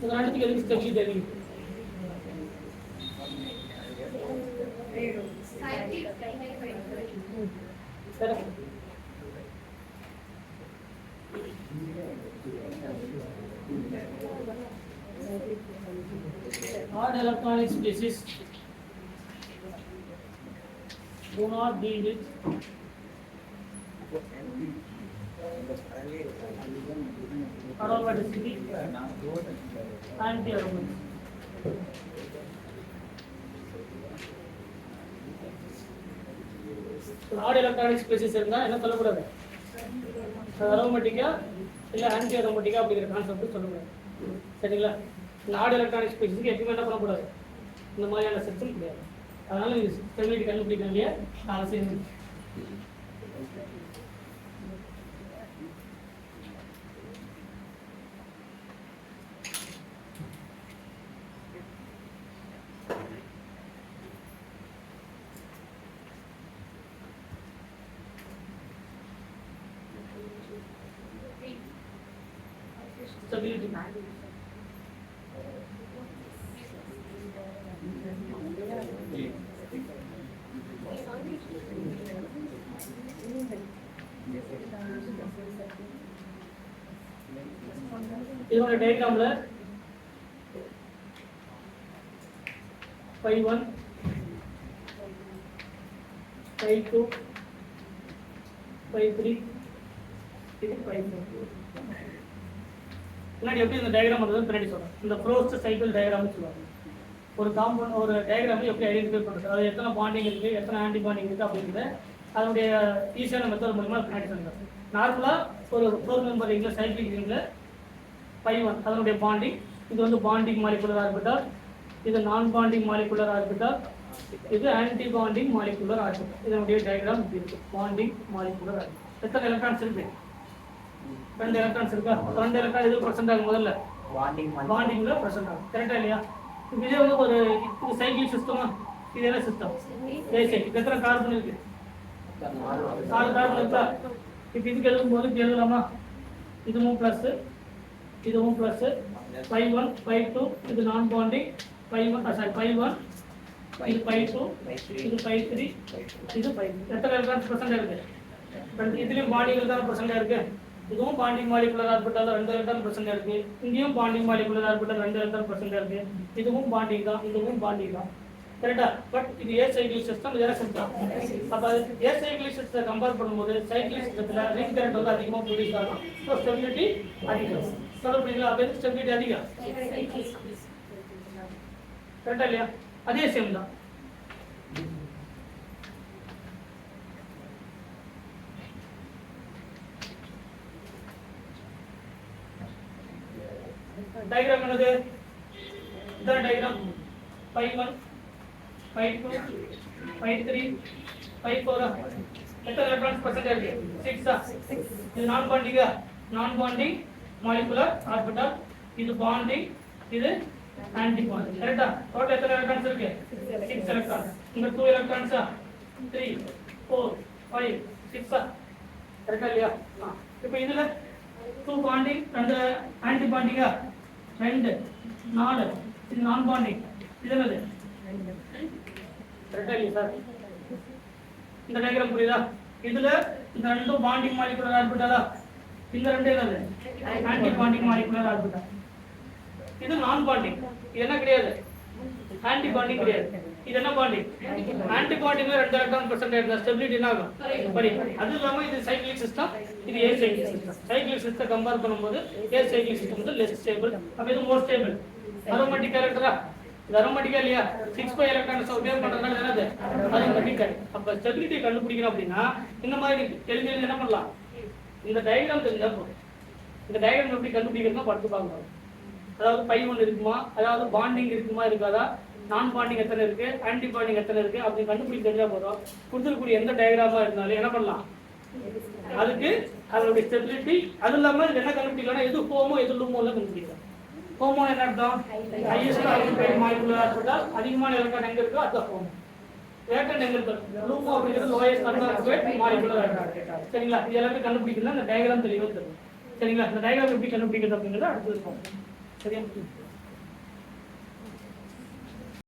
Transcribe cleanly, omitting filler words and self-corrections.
உதாரணத்துக்கு எதுக்கு ஸ்டெபிலிட்டி அதிகம்? Odd electronic species do not deal with aromaticity anti-aromatic. Odd electronic species இருந்தா என்ன சொல்லக்கூடாது? அரோமேட்டிக்கா இல்ல ஆன்டி அரோமேட்டிக்கா அப்படிங்கிற கான்செப்ட் சொல்லக்கூடாது. சரிங்களா? இந்த ஆட் எலக்ட்ரானிக் ஸ்பீசிஸ்க்கு எப்பவுமே என்ன பண்ணக்கூடாது? இந்த மாதிரியான செக்ஷன் கிடையாது. அதனால இது ஸ்டெபிலிட்டி கண்டுபிடிக்க வேண்டிய அவசியம் இல்லை. Stability. இதோட டயகிராம்ல phi 1 phi 2 phi 3 இது phi 4 முன்னாடி எப்படி இந்த டயகிராம் வந்ததுன்னு பின்னாடி சொல்றேன். இந்த க்ளோஸ்ட் சைக்கிள் டயகிராம்னு சொல்லுவாங்க. ஒரு காம்பவுண்ட் ஒரு டயகிராம் எப்படி ஐடென்டிஃபை பண்ணுறது, அது எத்தனை பாண்டிங் இருக்குது, எத்தனை ஆன்டி பாண்டிங் இருக்குது அப்படிங்கிறது அதனுடைய ஈஸியான மெத்தட் மூலமாக பின்னாடி சொல்லுங்கள். நார்மலாக ஒரு 4 மெம்பர் ரிங்கில் சைக்கிளிக் ரிங்கில் phi 1 அதனுடைய பாண்டிங், இது வந்து பாண்டிங் மாலிகுலர் ஆர்பிட்டால், இது நான் பாண்டிங் மாலிகுலர் ஆர்பிட்டால், இது ஆன்டி பாண்டிங் மாலிகுலர் ஆர்பிட்டால். இதனுடைய டயகிராம் இப்படி இருக்குது. பாண்டிங் மாலிகுலர் ஆர்பிட்டால் எத்தனை எலக்ட்ரான்ஸ் இருக்கு? 2 எலக்ட்ரான்ஸ் இருக்கா? 2 எலக்ட்ரான் எது பிரசன்ட் ஆகும்? முதல்ல பாண்டிங்ல பிரசன்ட் ஆகும். கரெக்டா இல்லையா? இதே வந்து ஒரு இது சைக்கிள் சிஸ்டமா? இது என்ன சிஸ்டம்? சைக்கிள். எத்தனை கார்பன் இருக்கு? 4 கார்பன் இருக்கா? இப்போ இதுக்கு எழுதும்போது எழுதலாமா? இதுவும் பிளஸ் இதுவும் பிளஸ் phi 1 phi 2 இது நான் பாண்டிங் phi 1 சாரி phi 1 இது phi 2 இது phi 3 இது phi. எத்தனை எலக்ட்ரான்ஸ் பிரசன்ட் இருக்கு? இதுலயும் பாண்டிங் தான் பிரசன்ட் இருக்கு. இதுவும் bonding molecular orbital 2 electron present இருக்கு. இங்கேயும் bonding molecular orbital 2 electron present இருக்கு. இதுவும் பாண்டிங் தான், இதுவும் பாண்டிங் தான். கரெக்டா? பட் இது ஏ சைக்கிள் சிஸ்டம், இது என்ன சிஸ்டம்? அப்ப ஏ சைக்கிள் சிஸ்டத்தை கம்பேர் பண்ணும்போது சைக்கிள் சிஸ்டத்துல ரிங் கரண்ட் வந்து அதிகமா ப்ரொடியூஸ் ஆகும். ஸோ ஸ்டெபிலிட்டி அதிகம். சொல்ல புரியுங்களா? அப்ப எது ஸ்டெபிலிட்டி அதிகம்? கரெக்டா இல்லையா? அதே சேம் தான். டயகிராம் என்னது? இந்த diagram phi 1 phi 2 phi 3 phi 4 எத்தனை எலக்ட்ரான்ஸ் பிரசன்ட் இருக்கு? 6 இது நான் பாண்டிங்கா? நான் பாண்டிங் மாலிகுலர் ஆர்பிட்டால், இது பாண்டிங், இது ஆன்டி பாண்டிங். கரெக்ட்டா? டோட்டல் எத்தனை எலக்ட்ரான்ஸ் இருக்கு? 6 எலக்ட்ரான்ஸ். இங்க 2 எலக்ட்ரான்ஸா? 3 4 5 6 கரெக்ட்டா இல்லையா? இப்போ இதுல 2 பாண்டிங் 2 ஆன்டி பாண்டிங்கா? 2 4 இது நான் பாண்டிங், இது என்னது? கரெக்டா இல்லையா சார்? இந்த டயகிராம் புரியுதா? இதுல இந்த 2 பாண்டிங் மாலிகுலர் ஆர்பிட்டாலா? இந்த 2 என்னது? Anti bonding molecular orbital. இது நான் பாண்டிங். இது என்ன கிடையாது? ஆன்டி பாண்டிங் கிடையாது. இது என்ன பாண்டிங்? ஆன்டி பாண்டிங்ல 2 எலக்ட்ரான் பிரசன்ட் இருந்தா ஸ்டெபிலிட்டி என்ன ஆகும்? படி. அது இல்லாம இது சைக்கிளிக் சிஸ்டம், இது acyclic system. Cyclic system compare பண்ணும்போது ஏ சைக்கிள் சிஸ்டம் வந்து லெஸ் ஸ்டேபிள். அப்ப இது மோர் ஸ்டேபிள். அரோமேட்டிக் கேரக்டரா? இது அரோமேட்டிக்கா இல்லையா? 6 எலக்ட்ரான்ஸ் உபயோகம் பண்றதுனால என்னது? அரோமேட்டிக். அப்ப ஸ்டெபிலிட்டி கண்டுபிடிக்கணும் அப்படின்னா இந்த மாதிரி எளிமையா என்ன பண்ணலாம்? இந்த டயகிராம் தெரிஞ்சா போதும். இந்த டயகிராம் எப்படி கண்டுபிடிக்கிறதுனா படுத்து பார்க்கணும். அதாவது பை ஒன்று இருக்குமா, அதாவது பாண்டிங் இருக்குமா இருக்காதா, நான் பாண்டிங் எத்தனை இருக்கு, ஆன்டி பாண்டிங் எத்தனை இருக்கு அப்படின்னு கண்டுபிடிக்க தெரிஞ்சா போதும். கொடுத்துருக்கூடிய எந்த டயக்ராமா இருந்தாலும் என்ன பண்ணலாம், அதுக்கு அதனுடைய ஸ்டெபிலிட்டி, அது இல்லாமல் என்ன கண்டுபிடிக்கலாம், எது ஹோமோ எது லூமோ கண்டுபிடிக்கலாம். ஹோமோ என்ன அர்த்தம், ஹையஸ்ட் ஆக்குபைடு மாலிகுலர் ஆர்பிட்டால், அதிகமான எலக்ட்ரான் எங்க இருக்கோ அதுதான் ஹோமோ. வேக்கன்ட் எங்க இருக்கு, லூமோ அப்படிங்கிறது லோயஸ்ட் ஆக்குபைடு மாலிகுலர் ஆர்பிட்டால். சரிங்களா, இது எல்லாமே கண்டுபிடிக்கணும், இந்த டயக்ராம் தெளிவாக தெரியும். சரிங்களா, இந்த டயக்ராம் எப்படி கண்டுபிடிக்கிறது அப்படிங்கிறது அடுத்தது பார்ப்போம். சரியா.